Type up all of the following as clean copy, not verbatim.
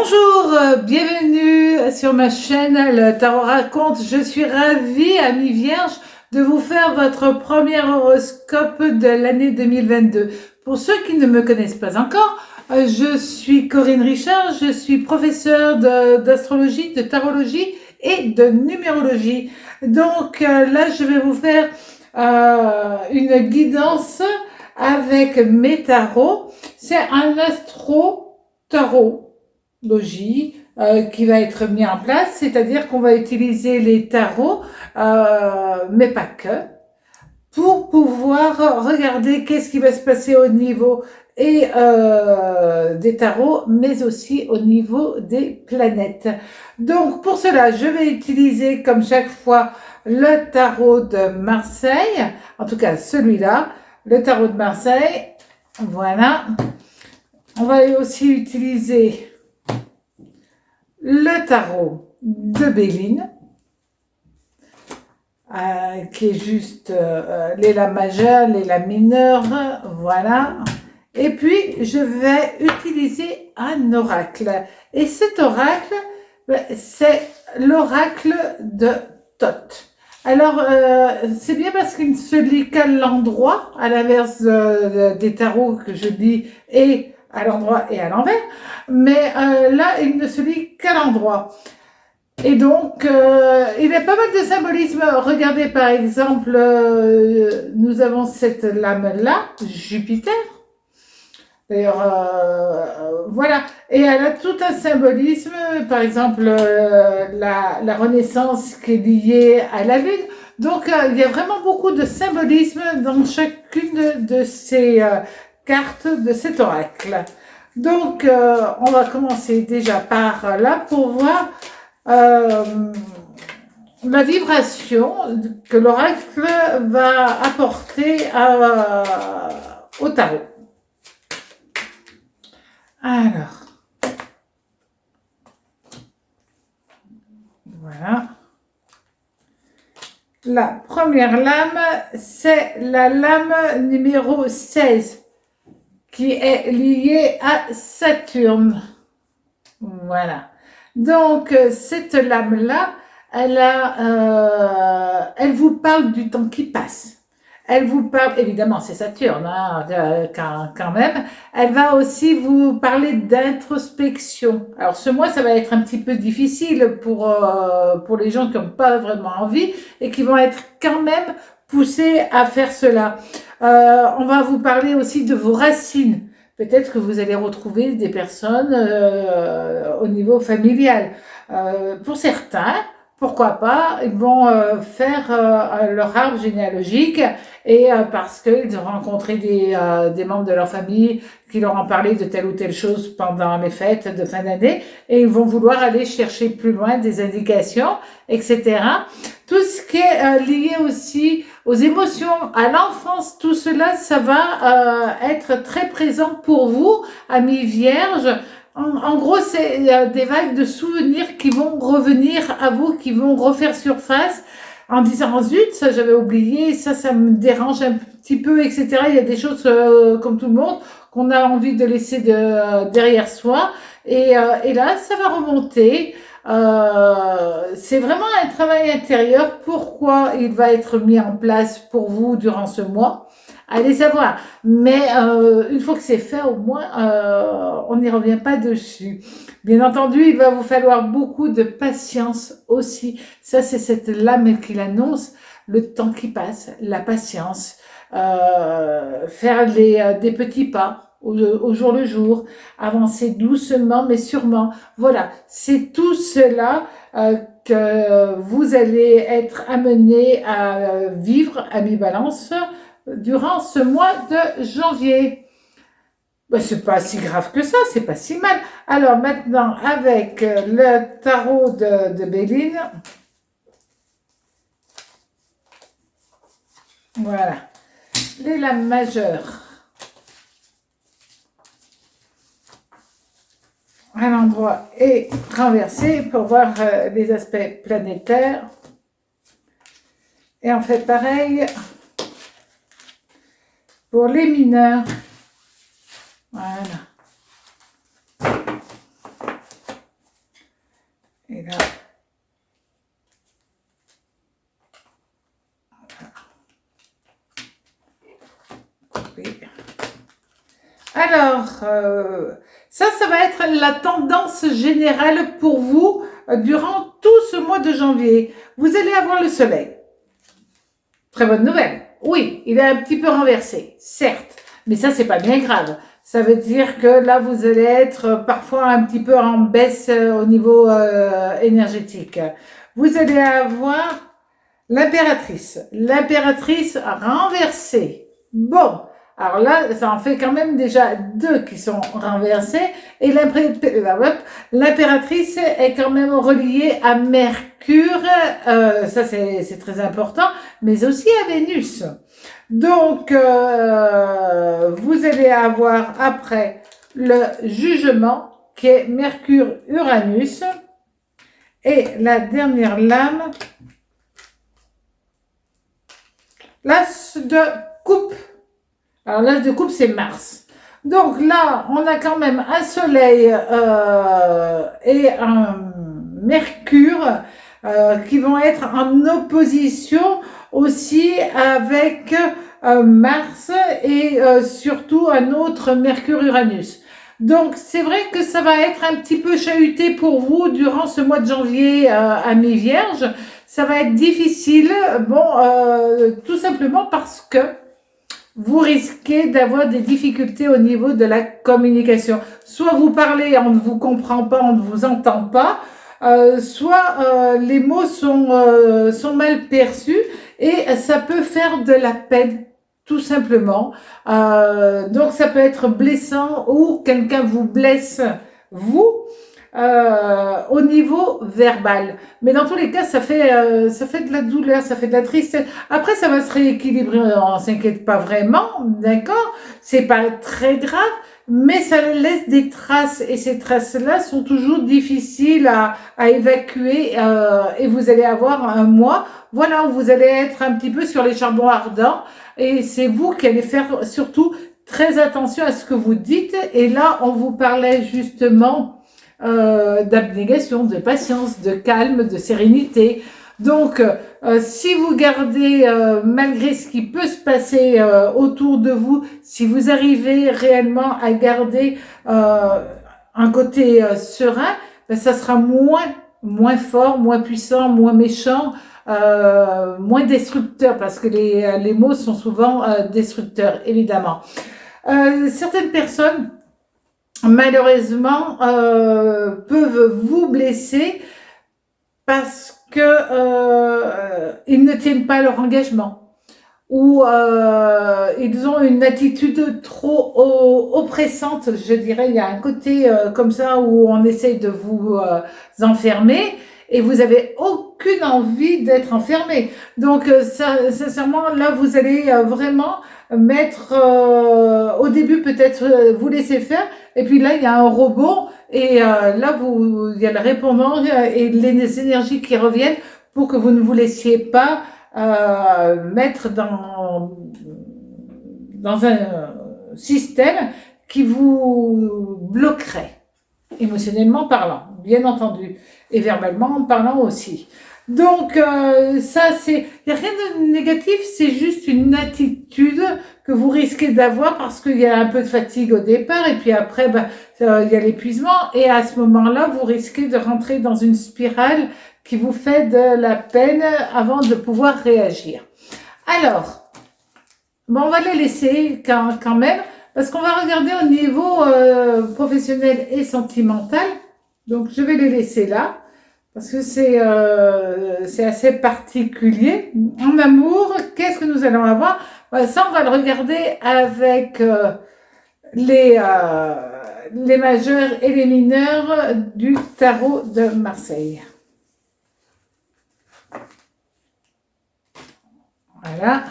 Bonjour, bienvenue sur ma chaîne Le Tarot Raconte. Je suis ravie, amis vierges, de vous faire votre premier horoscope de l'année 2022. Pour ceux qui ne me connaissent pas encore, je suis Corinne Richard, je suis professeure d'astrologie, de tarologie et de numérologie. Donc là, je vais vous faire une guidance avec mes tarots. C'est un astro-tarot qui va être mis en place, c'est-à-dire qu'on va utiliser les tarots, mais pas que, pour pouvoir regarder qu'est-ce qui va se passer au niveau des tarots, mais aussi au niveau des planètes. Donc pour cela, je vais utiliser comme chaque fois le tarot de Marseille, en tout cas celui-là, le tarot de Marseille, voilà. On va aussi utiliser le tarot de Béline, qui est juste les lames majeures, les lames mineures, voilà. Et puis, je vais utiliser un oracle. Et cet oracle, c'est l'oracle de Thoth. Alors, c'est bien parce qu'il ne se lit qu'à l'endroit, à l'inverse des tarots que je lis et à l'endroit et à l'envers, mais là, il ne se lit qu'à l'endroit. Et donc, il y a pas mal de symbolisme. Regardez, par exemple, nous avons cette lame-là, Jupiter. D'ailleurs, voilà. Et elle a tout un symbolisme, par exemple, la Renaissance qui est liée à la Lune. Donc, il y a vraiment beaucoup de symbolisme dans chacune de ces cartes de cet oracle. Donc, on va commencer déjà par là pour voir la vibration que l'oracle va apporter au tarot. Alors, voilà. La première lame, c'est la lame numéro 16, qui est liée à Saturne. Voilà. Donc, cette lame-là, elle vous parle du temps qui passe. Elle vous parle, évidemment, c'est Saturne, hein, quand même. Elle va aussi vous parler d'introspection. Alors, ce mois, ça va être un petit peu difficile pour les gens qui n'ont pas vraiment envie et qui vont être quand même poussés à faire cela. On va vous parler aussi de vos racines. Peut-être que vous allez retrouver des personnes au niveau familial. Pour certains, pourquoi pas, ils vont faire leur arbre généalogique et parce qu'ils ont rencontré des membres de leur famille qui leur ont parlé de telle ou telle chose pendant les fêtes de fin d'année et ils vont vouloir aller chercher plus loin des indications, etc. Tout ce qui est lié aussi aux émotions, à l'enfance, tout cela, ça va être très présent pour vous, amis vierges. En gros, c'est des vagues de souvenirs qui vont revenir à vous, qui vont refaire surface en disant zut, ça j'avais oublié, ça me dérange un petit peu, etc. Il y a des choses comme tout le monde qu'on a envie de laisser derrière soi. Et là, ça va remonter. C'est vraiment un travail intérieur. Pourquoi il va être mis en place pour vous durant ce mois? Allez savoir. Mais une fois que c'est fait, au moins, on n'y revient pas dessus. Bien entendu, il va vous falloir beaucoup de patience aussi. Ça, c'est cette lame qui l'annonce, le temps qui passe, la patience, faire des petits pas au jour le jour, avancer doucement mais sûrement. Voilà, c'est tout cela que vous allez être amené à vivre à mi-balance durant ce mois de janvier. Ben, c'est pas si grave que ça, c'est pas si mal. Alors maintenant, avec le tarot de Béline, voilà, les lames majeures à l'endroit et renversé pour voir les aspects planétaires. Et on fait pareil pour les mineurs. Voilà. Alors, ça va être la tendance générale pour vous durant tout ce mois de janvier. Vous allez avoir le soleil. Très bonne nouvelle. Oui, il est un petit peu renversé, certes, mais ça, c'est pas bien grave. Ça veut dire que là, vous allez être parfois un petit peu en baisse au niveau énergétique. Vous allez avoir l'impératrice. L'impératrice renversée. Bon, alors là, ça en fait quand même déjà 2 qui sont renversés. Et l'impératrice est quand même reliée à Mercure. Ça, c'est très important. Mais aussi à Vénus. Donc, vous allez avoir après le jugement qui est Mercure-Uranus. Et la dernière lame, l'as de coupe. Alors l'as de coupe, c'est Mars. Donc là, on a quand même un Soleil et un Mercure qui vont être en opposition aussi avec Mars et surtout un autre Mercure-Uranus. Donc c'est vrai que ça va être un petit peu chahuté pour vous durant ce mois de janvier à mi-vierge. Ça va être difficile, bon, tout simplement parce que vous risquez d'avoir des difficultés au niveau de la communication. Soit vous parlez, on ne vous comprend pas, on ne vous entend pas, soit les mots sont mal perçus et ça peut faire de la peine, tout simplement. Donc ça peut être blessant ou quelqu'un vous blesse, vous, au niveau verbal. Mais dans tous les cas, ça fait de la douleur, ça fait de la tristesse. Après, ça va se rééquilibrer, on s'inquiète pas vraiment, d'accord? C'est pas très grave, mais ça laisse des traces et ces traces-là sont toujours difficiles à évacuer et vous allez avoir un mois, voilà, où vous allez être un petit peu sur les charbons ardents et c'est vous qui allez faire surtout très attention à ce que vous dites. Et là, on vous parlait justement d'abnégation, de patience, de calme, de sérénité. Donc, si vous gardez, malgré ce qui peut se passer autour de vous, si vous arrivez réellement à garder un côté serein, ben, ça sera moins fort, moins puissant, moins méchant, moins destructeur, parce que les mots sont souvent destructeurs, évidemment. Certaines personnes malheureusement peuvent vous blesser parce que ils ne tiennent pas leur engagement ou ils ont une attitude trop oppressante, je dirais. Il y a un côté comme ça où on essaye de vous enfermer et vous avez aucune envie d'être enfermé. Donc sincèrement, là vous allez vraiment mettre au début peut-être vous laisser faire et puis là il y a un robot et là il y a le répondant et les énergies qui reviennent pour que vous ne vous laissiez pas mettre dans un système qui vous bloquerait émotionnellement parlant, bien entendu, et verbalement parlant aussi. Donc, ça, il n'y a rien de négatif, c'est juste une attitude que vous risquez d'avoir parce qu'il y a un peu de fatigue au départ et puis après, il y a l'épuisement et à ce moment-là, vous risquez de rentrer dans une spirale qui vous fait de la peine avant de pouvoir réagir. Alors, bon, on va les laisser quand même parce qu'on va regarder au niveau professionnel et sentimental. Donc, je vais les laisser là. Parce que c'est assez particulier. En amour, qu'est-ce que nous allons avoir? Ça, on va le regarder avec les majeurs et les mineurs du tarot de Marseille. Voilà.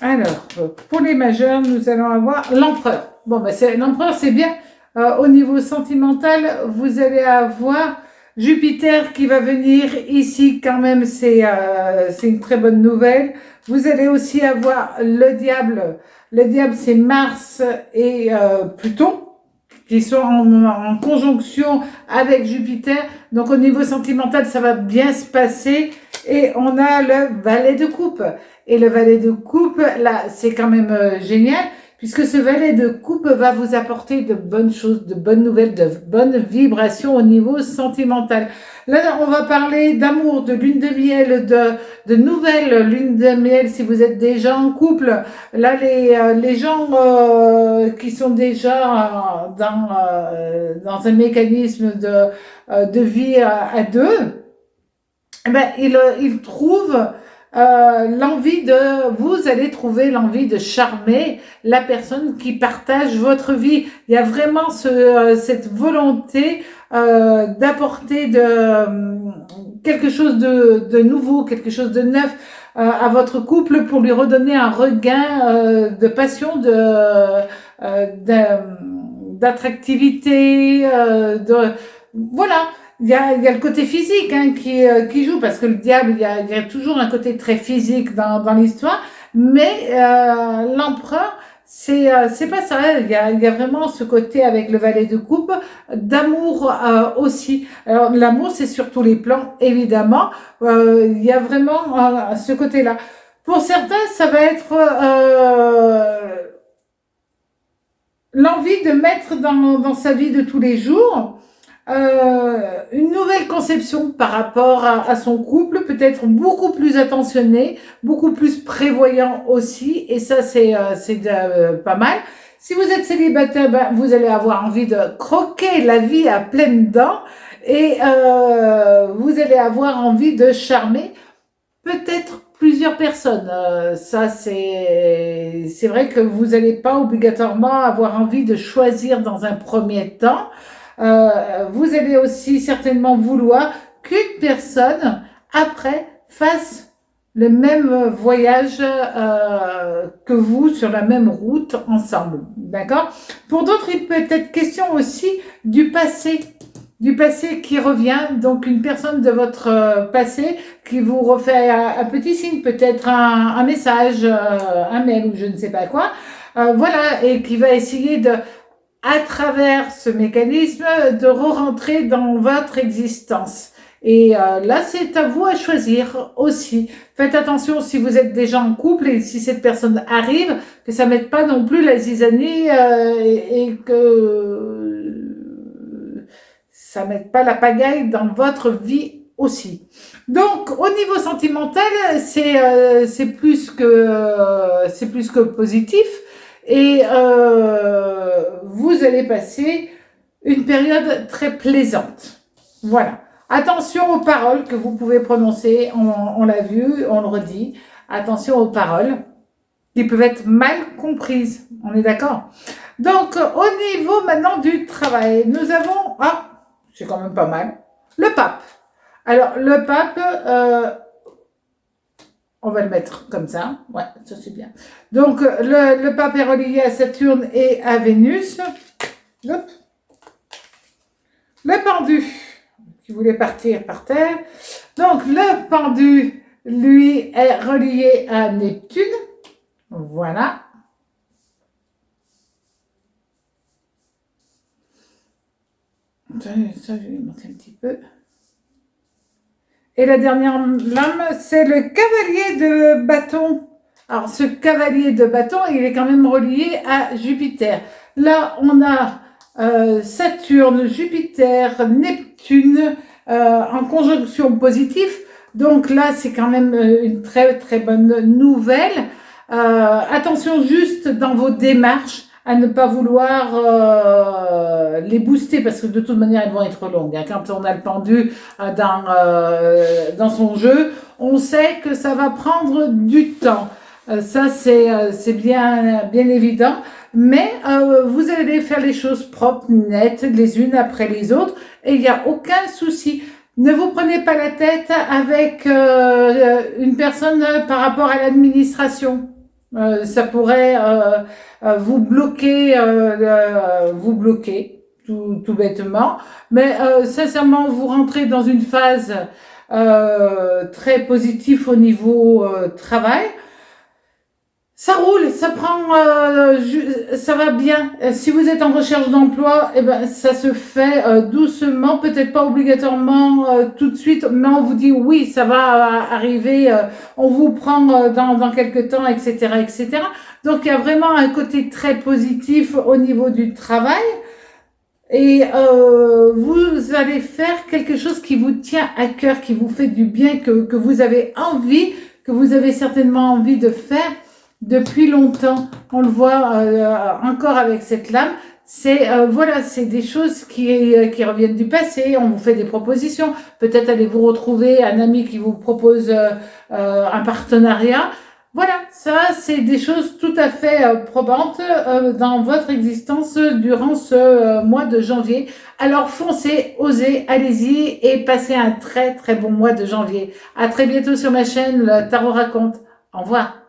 Alors, pour les majeurs, nous allons avoir l'empereur. Bon, l'empereur, c'est bien. Au niveau sentimental, vous allez avoir Jupiter qui va venir ici quand même, c'est une très bonne nouvelle. Vous allez aussi avoir le diable. Le diable, c'est Mars et Pluton qui sont en conjonction avec Jupiter. Donc au niveau sentimental, ça va bien se passer. Et on a le valet de coupe. Et le valet de coupe, là, c'est quand même génial, puisque ce valet de coupe va vous apporter de bonnes choses, de bonnes nouvelles, de bonnes vibrations au niveau sentimental. Là, on va parler d'amour, de lune de miel, de nouvelles lunes de miel si vous êtes déjà en couple. Là, les gens qui sont déjà dans un mécanisme de vie à deux, eh ben, ils trouvent l'envie vous allez trouver l'envie de charmer la personne qui partage votre vie. Il y a vraiment cette volonté d'apporter quelque chose de nouveau, quelque chose de neuf à votre couple pour lui redonner un regain de passion, d'attractivité, voilà. Il y a le côté physique hein, qui joue, parce que le diable, il y a toujours un côté très physique dans l'histoire, mais l'empereur, c'est pas ça. Il y a vraiment ce côté avec le valet de coupe, d'amour aussi. Alors l'amour, c'est sur tous les plans, évidemment. Il y a vraiment ce côté-là. Pour certains, ça va être l'envie de mettre dans sa vie de tous les jours une nouvelle conception par rapport à son couple, peut-être beaucoup plus attentionné, beaucoup plus prévoyant aussi, et ça c'est pas mal. Si vous êtes célibataire, ben, vous allez avoir envie de croquer la vie à pleines dents et vous allez avoir envie de charmer peut-être plusieurs personnes. Ça c'est vrai que vous n'allez pas obligatoirement avoir envie de choisir dans un premier temps. Vous allez aussi certainement vouloir qu'une personne, après, fasse le même voyage que vous, sur la même route, ensemble. D'accord? Pour d'autres, il peut être question aussi du passé qui revient, donc une personne de votre passé qui vous refait un petit signe, peut-être un message, un mail ou je ne sais pas quoi, voilà, et qui va essayer à travers ce mécanisme, de re-rentrer dans votre existence. Et là, c'est à vous à choisir aussi. Faites attention si vous êtes déjà en couple et si cette personne arrive, que ça ne mette pas non plus la zizanie et que ça ne mette pas la pagaille dans votre vie aussi. Donc, au niveau sentimental, c'est plus que positif. Et vous allez passer une période très plaisante. Voilà. Attention aux paroles que vous pouvez prononcer. On l'a vu, on le redit. Attention aux paroles qui peuvent être mal comprises. On est d'accord? Donc, au niveau maintenant du travail, nous avons... Ah, c'est quand même pas mal. Le pape. Alors, le pape... on va le mettre comme ça. Ouais, ça c'est bien. Donc, le pape est relié à Saturne et à Vénus. Hop. Le pendu, qui voulait partir par terre. Donc, le pendu, lui, est relié à Neptune. Voilà. Ça, je vais monter un petit peu. Et la dernière lame, c'est le cavalier de bâton. Alors, ce cavalier de bâton, il est quand même relié à Jupiter. Là, on a Saturne, Jupiter, Neptune en conjonction positive. Donc là, c'est quand même une très, très bonne nouvelle. Attention juste dans vos démarches à ne pas vouloir les booster, parce que de toute manière, elles vont être longues. Quand on a le pendu dans son jeu, on sait que ça va prendre du temps. Ça, c'est bien évident. Mais vous allez faire les choses propres, nettes, les unes après les autres, et il n'y a aucun souci. Ne vous prenez pas la tête avec une personne par rapport à l'administration. Ça pourrait vous bloquer, tout bêtement. Mais sincèrement, vous rentrez dans une phase très positive au niveau travail. Ça roule, ça prend, ça va bien. Si vous êtes en recherche d'emploi, eh ben, ça se fait doucement, peut-être pas obligatoirement tout de suite, mais on vous dit oui, ça va arriver, on vous prend dans quelques temps, etc., etc. Donc il y a vraiment un côté très positif au niveau du travail. Et vous allez faire quelque chose qui vous tient à cœur, qui vous fait du bien, que vous avez envie, que vous avez certainement envie de faire depuis longtemps. On le voit encore avec cette lame. C'est voilà, c'est des choses qui reviennent du passé. On vous fait des propositions. Peut-être allez-vous retrouver un ami qui vous propose un partenariat. Voilà, ça, c'est des choses tout à fait probantes dans votre existence durant ce mois de janvier. Alors foncez, osez, allez-y et passez un très très bon mois de janvier. À très bientôt sur ma chaîne, le Tarot raconte. Au revoir.